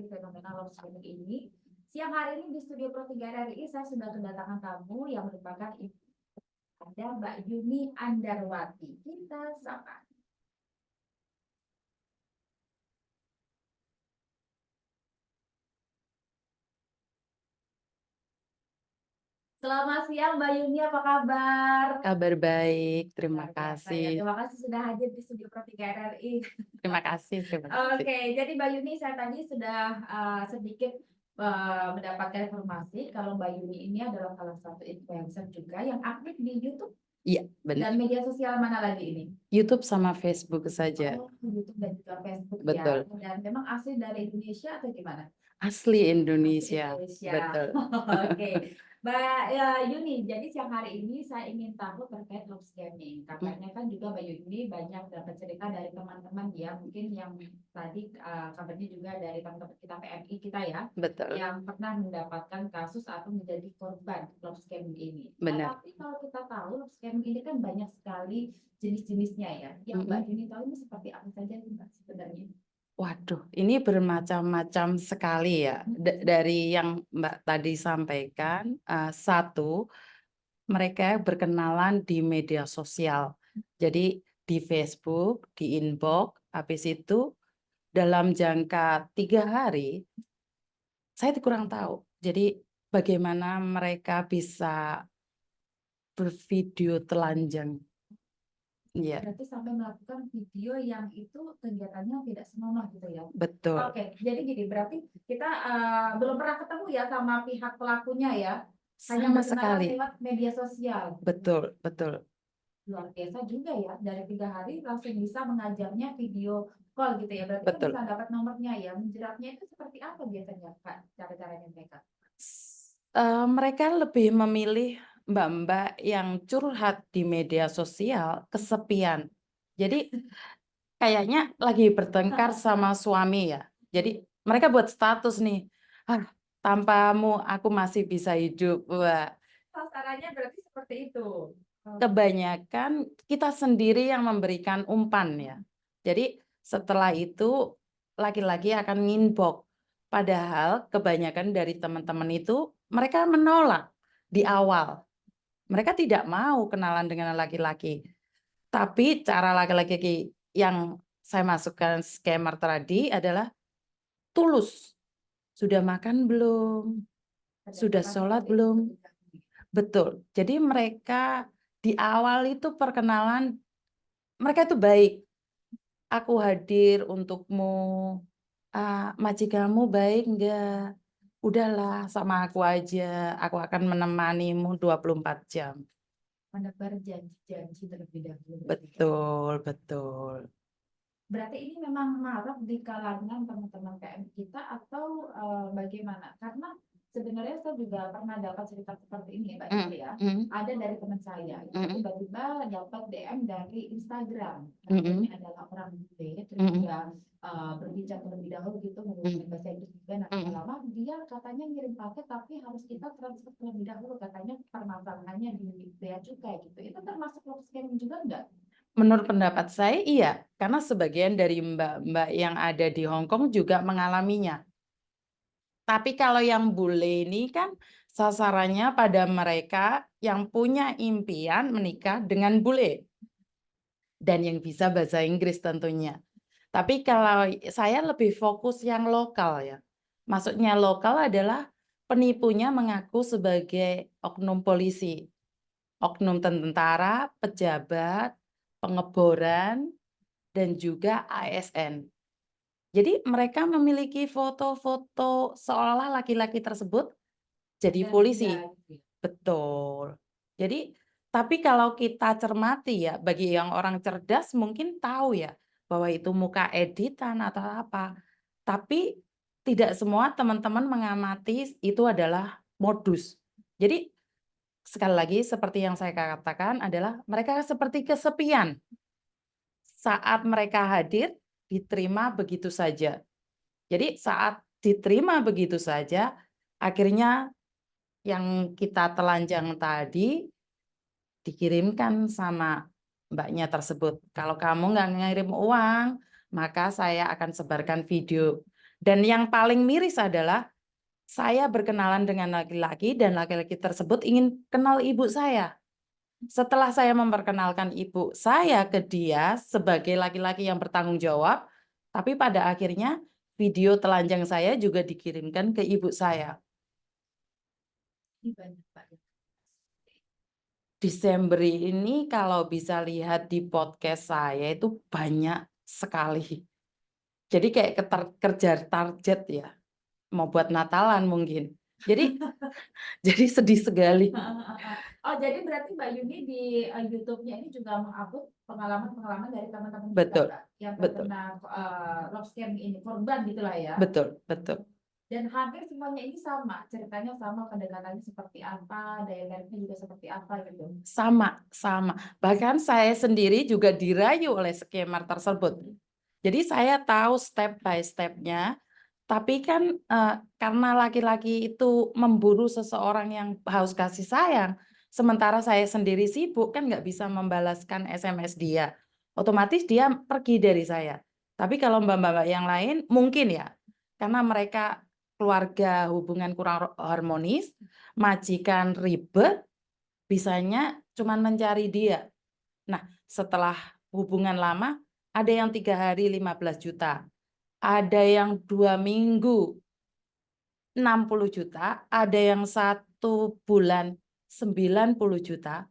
dari fenomena love scamming ini. Siang hari ini di studio Pro 3 RRI saya sudah kedatangan tamu yang merupakan ada Mbak Yuni Andarwati. Kita sapa. Selamat siang Mbak Yuni, apa kabar? Kabar baik, terima Luar biasa ya. kasih. Terima kasih sudah hadir di studio Pro 3 RRI. Terima kasih, terima kasih. Oke, jadi Mbak Yuni saya tadi sudah sedikit mendapatkan informasi kalau Mbak Yuni ini adalah salah satu influencer juga yang aktif di YouTube Iya, dan benar. media sosial mana lagi ini? YouTube sama Facebook saja. Oh, YouTube dan juga Facebook Betul. ya. Dan memang asli dari Indonesia atau gimana? Asli Asli Indonesia. Indonesia. Betul. Oke, Mbak Yuni. Jadi siang hari ini saya ingin tahu terkait love scamming. Katanya kan juga Mbak Yuni banyak dapat cerita dari teman-teman ya, mungkin yang tadi kabarnya juga dari teman-teman kita PMI kita ya, Betul. yang pernah mendapatkan kasus atau menjadi korban love scamming ini. Benar. Tapi kalau kita tahu love scamming ini kan banyak sekali jenis-jenisnya ya. Yang Mbak Yuni tahu ini seperti apa saja sih Mbak sebenarnya? Waduh, ini bermacam-macam sekali ya. Dari yang Mbak tadi sampaikan, satu, mereka berkenalan di media sosial. Jadi di Facebook, di inbox, habis itu dalam jangka 3 hari, saya kurang tahu. Jadi bagaimana mereka bisa bervideo telanjang. Ya, Berarti sampai melakukan video yang itu kegiatannya tidak senonoh gitu ya. betul. Oke, jadi gini, berarti kita belum pernah ketemu ya sama pihak pelakunya ya. Hanya Sama berkenalan sekali. lewat media sosial. Betul, betul. Luar biasa juga ya, dari 3 hari langsung bisa mengajarnya video call gitu ya. Berarti kan Betul. bisa dapat nomornya ya. Menjeratnya itu seperti apa biasanya Kak, cara-caranya mereka? Mereka lebih memilih mbak-mbak yang curhat di media sosial kesepian. Jadi kayaknya lagi bertengkar sama suami ya. Jadi mereka buat status nih, tanpamu aku masih bisa hidup. Wah, Sasarannya berarti seperti itu. kebanyakan kita sendiri yang memberikan umpan ya. Jadi setelah itu laki-laki akan nginbox. Padahal kebanyakan dari teman-teman itu mereka menolak di awal. Mereka tidak mau kenalan dengan laki-laki. Tapi cara laki-laki yang saya masukkan scammer tadi adalah tulus. Sudah makan belum? Sudah sholat belum? Betul. Jadi mereka di awal itu perkenalan, mereka itu baik. Aku hadir untukmu. Majikanmu baik enggak? Udahlah sama aku aja. Aku akan menemanimu 24 jam. Menebar janji-janji terlebih dahulu. Betul, betul. Berarti ini memang marak di kalangan teman-teman PM kita atau bagaimana? Karena sebenarnya saya juga pernah dapat cerita seperti ini, Mbak Yuli ya. Ada dari teman saya, itu tiba-tiba dapat DM dari Instagram. Namanya adalah orang bule, terus juga berbicara terlebih dahulu gitu, menggunakan bahasa Inggris juga. Nah, lama dia katanya ngirim paket, tapi harus kita transfer terlebih dahulu. Katanya permasalahannya di bea cukai gitu. Itu termasuk love scamming juga enggak? Menurut pendapat saya iya, karena sebagian dari mbak-mbak yang ada di Hong Kong juga mengalaminya. Tapi kalau yang bule ini kan sasarannya pada mereka yang punya impian menikah dengan bule. Dan yang bisa bahasa Inggris tentunya. Tapi kalau saya lebih fokus yang lokal ya. Maksudnya lokal adalah penipunya mengaku sebagai oknum polisi, oknum tentara, pejabat, pengeboran, dan juga ASN. Jadi mereka memiliki foto-foto seolah laki-laki tersebut jadi polisi. Betul. Jadi, tapi kalau kita cermati ya, bagi yang orang cerdas mungkin tahu ya, bahwa itu muka editan atau apa. Tapi tidak semua teman-teman mengamati itu adalah modus. Jadi, sekali lagi seperti yang saya katakan adalah mereka seperti kesepian. Saat mereka hadir, diterima begitu saja. Jadi saat diterima begitu saja, akhirnya yang kita telanjang tadi dikirimkan sama mbaknya tersebut. Kalau kamu nggak ngirim uang, maka saya akan sebarkan video. Dan yang paling miris adalah saya berkenalan dengan laki-laki dan laki-laki tersebut ingin kenal ibu saya. Setelah saya memperkenalkan ibu saya ke dia sebagai laki-laki yang bertanggung jawab, tapi pada akhirnya video telanjang saya juga dikirimkan ke ibu saya. Ini banyak Pak. Desember ini kalau bisa lihat di podcast saya itu banyak sekali. Jadi kayak kerja target ya, mau buat Natalan mungkin. Jadi jadi sedih sekali. Oh, jadi berarti Mbak Yuni di YouTube-nya ini juga mengupload pengalaman-pengalaman dari teman-teman kita, Betul, Mbak, yang betul, terkena love scam ini, korban gitulah ya. betul, betul. Dan hampir semuanya ini sama, ceritanya sama, pendekatannya seperti apa, daya tariknya juga seperti apa gitu. Sama, sama. Bahkan saya sendiri juga dirayu oleh scammer tersebut. Jadi saya tahu step by step-nya, tapi kan karena laki-laki itu memburu seseorang yang haus kasih sayang, sementara saya sendiri sibuk kan nggak bisa membalaskan SMS dia. Otomatis dia pergi dari saya. Tapi kalau mbak-mbak yang lain mungkin ya, karena mereka keluarga hubungan kurang harmonis, majikan ribet, bisanya cuman mencari dia. Nah, setelah hubungan lama, ada yang 3 hari 15 juta, ada yang 2 minggu 60 juta, ada yang 1 bulan 90 juta,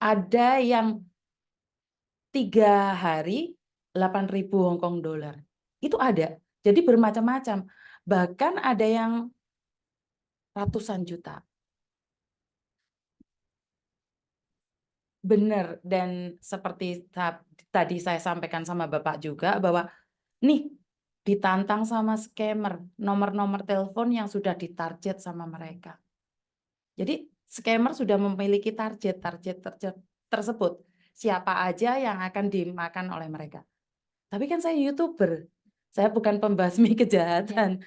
ada yang 3 hari 8.000 Hong Kong dollar. Itu ada. Jadi bermacam-macam. Bahkan ada yang ratusan juta. Benar, dan seperti tadi saya sampaikan sama Bapak juga bahwa nih ditantang sama scammer, nomor-nomor telepon yang sudah ditarget sama mereka. Jadi scammer sudah memiliki target tersebut. Siapa aja yang akan dimakan oleh mereka. Tapi kan saya YouTuber, saya bukan pembasmi kejahatan.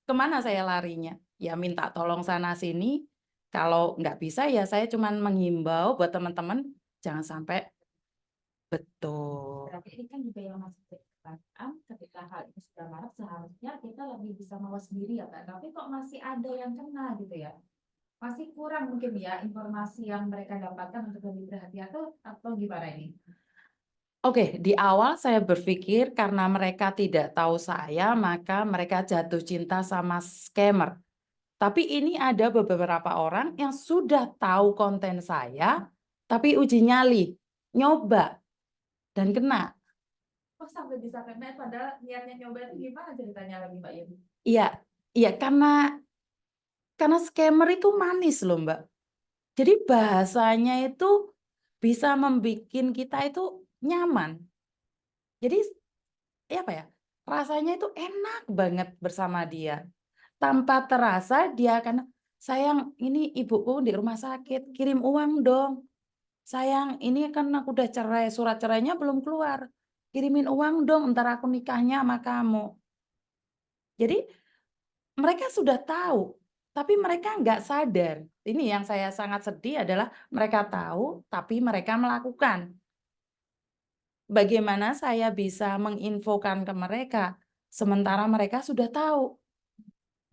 Kemana saya larinya? Ya minta tolong sana sini. Kalau nggak bisa ya saya cuman menghimbau buat teman-teman jangan sampai. Betul. Berarti ini kan juga yang masih jadi pertanyaan, ketika hal ini sudah marak, seharusnya kita lebih bisa mawas diri ya Kak. Tapi kok masih ada yang kena gitu ya? Masih kurang mungkin ya informasi yang mereka dapatkan untuk lebih berhati-hati atau gimana ini? Oke, di awal saya berpikir karena mereka tidak tahu saya, maka mereka jatuh cinta sama scammer. Tapi ini ada beberapa orang yang sudah tahu konten saya, tapi uji nyali, nyoba, dan kena. Kok sampai bisa kena padahal niatnya nyoba itu gimana ceritanya lagi Mbak Yuni? Iya, iya karena scammer itu manis loh Mbak. Jadi bahasanya itu bisa membuat kita itu nyaman. Jadi ya apa ya? Rasanya itu enak banget bersama dia. Tanpa terasa dia akan, sayang ini ibuku di rumah sakit, kirim uang dong. Sayang ini kan aku udah cerai, surat cerainya belum keluar. Kirimin uang dong, ntar aku nikahnya sama kamu. Jadi mereka sudah tahu, tapi mereka nggak sadar. Ini yang saya sangat sedih adalah mereka tahu, tapi mereka melakukan. Bagaimana saya bisa menginfokan ke mereka, sementara mereka sudah tahu.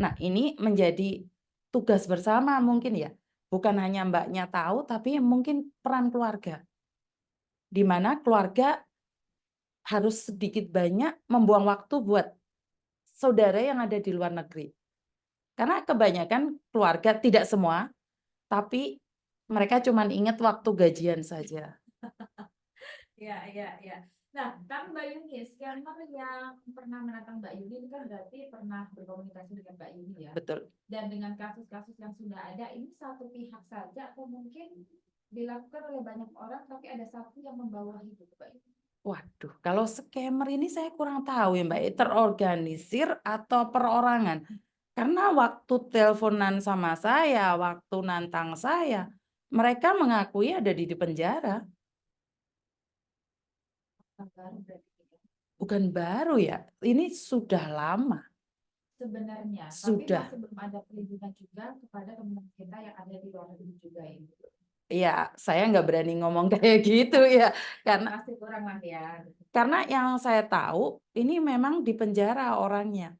Nah, ini menjadi tugas bersama mungkin ya. Bukan hanya mbaknya tahu, tapi mungkin peran keluarga. Di mana keluarga harus sedikit banyak membuang waktu buat saudara yang ada di luar negeri. Karena kebanyakan keluarga, tidak semua, tapi mereka cuma ingat waktu gajian saja. Ya. Nah, tapi Mbak Yuni, scammer yang pernah menantang Mbak Yuni ini kan berarti pernah berkomunikasi dengan Mbak Yuni ya. Betul. Dan dengan kasus-kasus yang sudah ada, ini satu pihak saja atau mungkin dilakukan oleh banyak orang, tapi ada satu yang membawahi itu, Mbak Yuni? Waduh, kalau scammer ini saya kurang tahu ya Mbak, terorganisir atau perorangan. Karena waktu teleponan sama saya, waktu nantang saya, mereka mengakui ada di penjara. Baru berarti ya. Bukan baru ya, ini sudah lama. Sebenarnya, tapi Sudah. masih belum ada perlindungan juga kepada teman-teman kita yang ada di luar negeri juga ini. Ya, saya nggak berani ngomong kayak gitu ya, karena Masih kurang lah ya. yang saya tahu ini memang di penjara orangnya.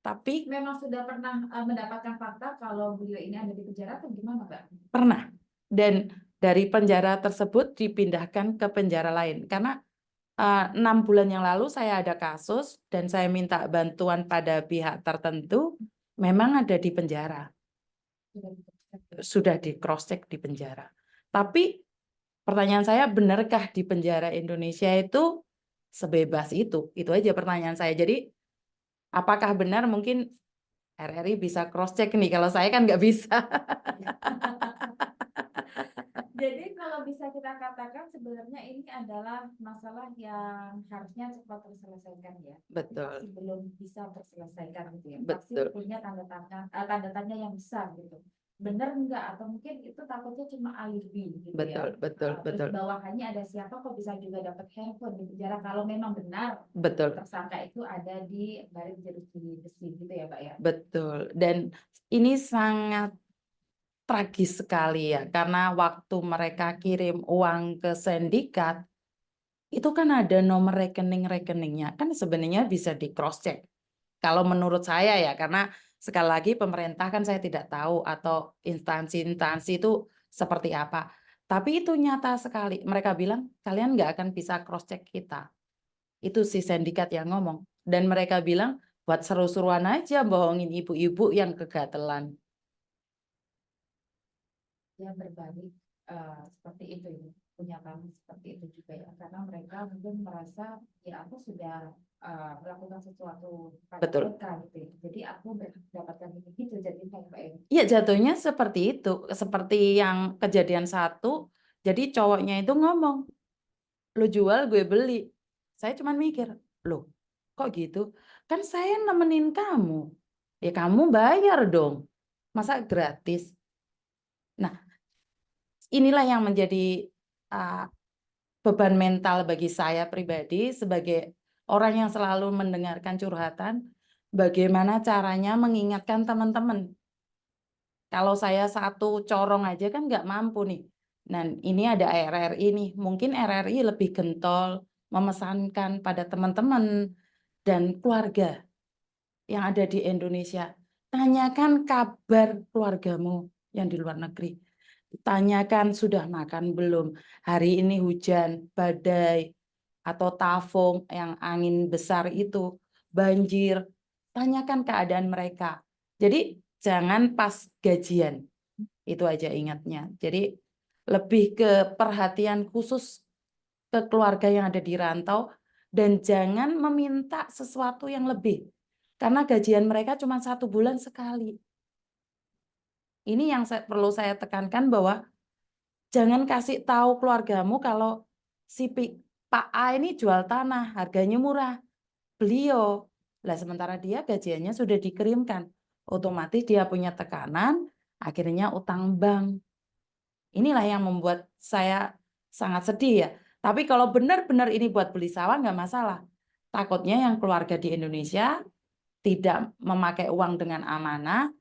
Tapi Memang sudah pernah mendapatkan fakta kalau beliau ini ada di penjara atau gimana, Mbak? pernah. Dan dari penjara tersebut dipindahkan ke penjara lain. Karena 6 bulan yang lalu saya ada kasus dan saya minta bantuan pada pihak tertentu, memang ada di penjara. Sudah di cross check di penjara. Tapi pertanyaan saya, benarkah di penjara Indonesia itu sebebas itu? Itu aja pertanyaan saya. Jadi apakah benar, mungkin RRI bisa cross check nih, kalau saya kan nggak bisa. Jadi kalau bisa kita katakan sebenarnya ini adalah masalah yang harusnya cepat terselesaikan ya. Betul. Masih belum bisa terselesaikan gitu ya. Pasti Betul. punya tanda tanya yang besar gitu. Benar enggak, atau mungkin itu takutnya cuma alibi gitu Betul, ya. betul, Terus betul. bawahannya ada siapa kok bisa juga dapat handphone di penjara kalau memang benar Betul. tersangka itu ada di balik jeruji besi gitu ya, Pak ya. Betul. Dan ini sangat tragis sekali ya, karena waktu mereka kirim uang ke sindikat, itu kan ada nomor rekening-rekeningnya, kan sebenarnya bisa di cross check. Kalau menurut saya ya, karena sekali lagi pemerintah kan saya tidak tahu atau instansi-instansi itu seperti apa. Tapi itu nyata sekali. Mereka bilang kalian nggak akan bisa cross check kita. Itu si sindikat yang ngomong. Dan mereka bilang buat seru-seruan aja bohongin ibu-ibu yang kegatelan. Yang berbalik seperti itu ya, punya kami seperti itu juga ya, karena mereka mungkin merasa ya aku sudah melakukan sesuatu pada Betul. mereka gitu ya. Jadi aku mendapatkan ini gitu, jadi kayak Iya, jatuhnya seperti itu. Seperti yang kejadian satu, jadi cowoknya itu ngomong, lu jual gue beli. Saya cuma mikir, loh kok gitu? Kan saya nemenin kamu. Ya kamu bayar dong. Masa gratis? Nah, inilah yang menjadi beban mental bagi saya pribadi sebagai orang yang selalu mendengarkan curhatan. Bagaimana caranya mengingatkan teman-teman. Kalau saya satu corong aja kan nggak mampu nih. Dan ini ada RRI nih. Mungkin RRI lebih gentol memesankan pada teman-teman dan keluarga yang ada di Indonesia. Tanyakan kabar keluargamu yang di luar negeri. Tanyakan sudah makan belum? Hari ini hujan, badai, atau tafung yang angin besar itu, banjir. Tanyakan keadaan mereka. Jadi jangan pas gajian. Itu aja ingatnya. Jadi lebih ke perhatian khusus ke keluarga yang ada di rantau dan jangan meminta sesuatu yang lebih. Karena gajian mereka cuma 1 bulan sekali. Ini yang perlu saya tekankan bahwa jangan kasih tahu keluargamu kalau si Pak A ini jual tanah, harganya murah. Beliau, lah sementara dia gajiannya sudah dikirimkan. Otomatis dia punya tekanan, akhirnya utang bank. Inilah yang membuat saya sangat sedih ya. Tapi kalau benar-benar ini buat beli sawah nggak masalah. Takutnya yang keluarga di Indonesia tidak memakai uang dengan amanah,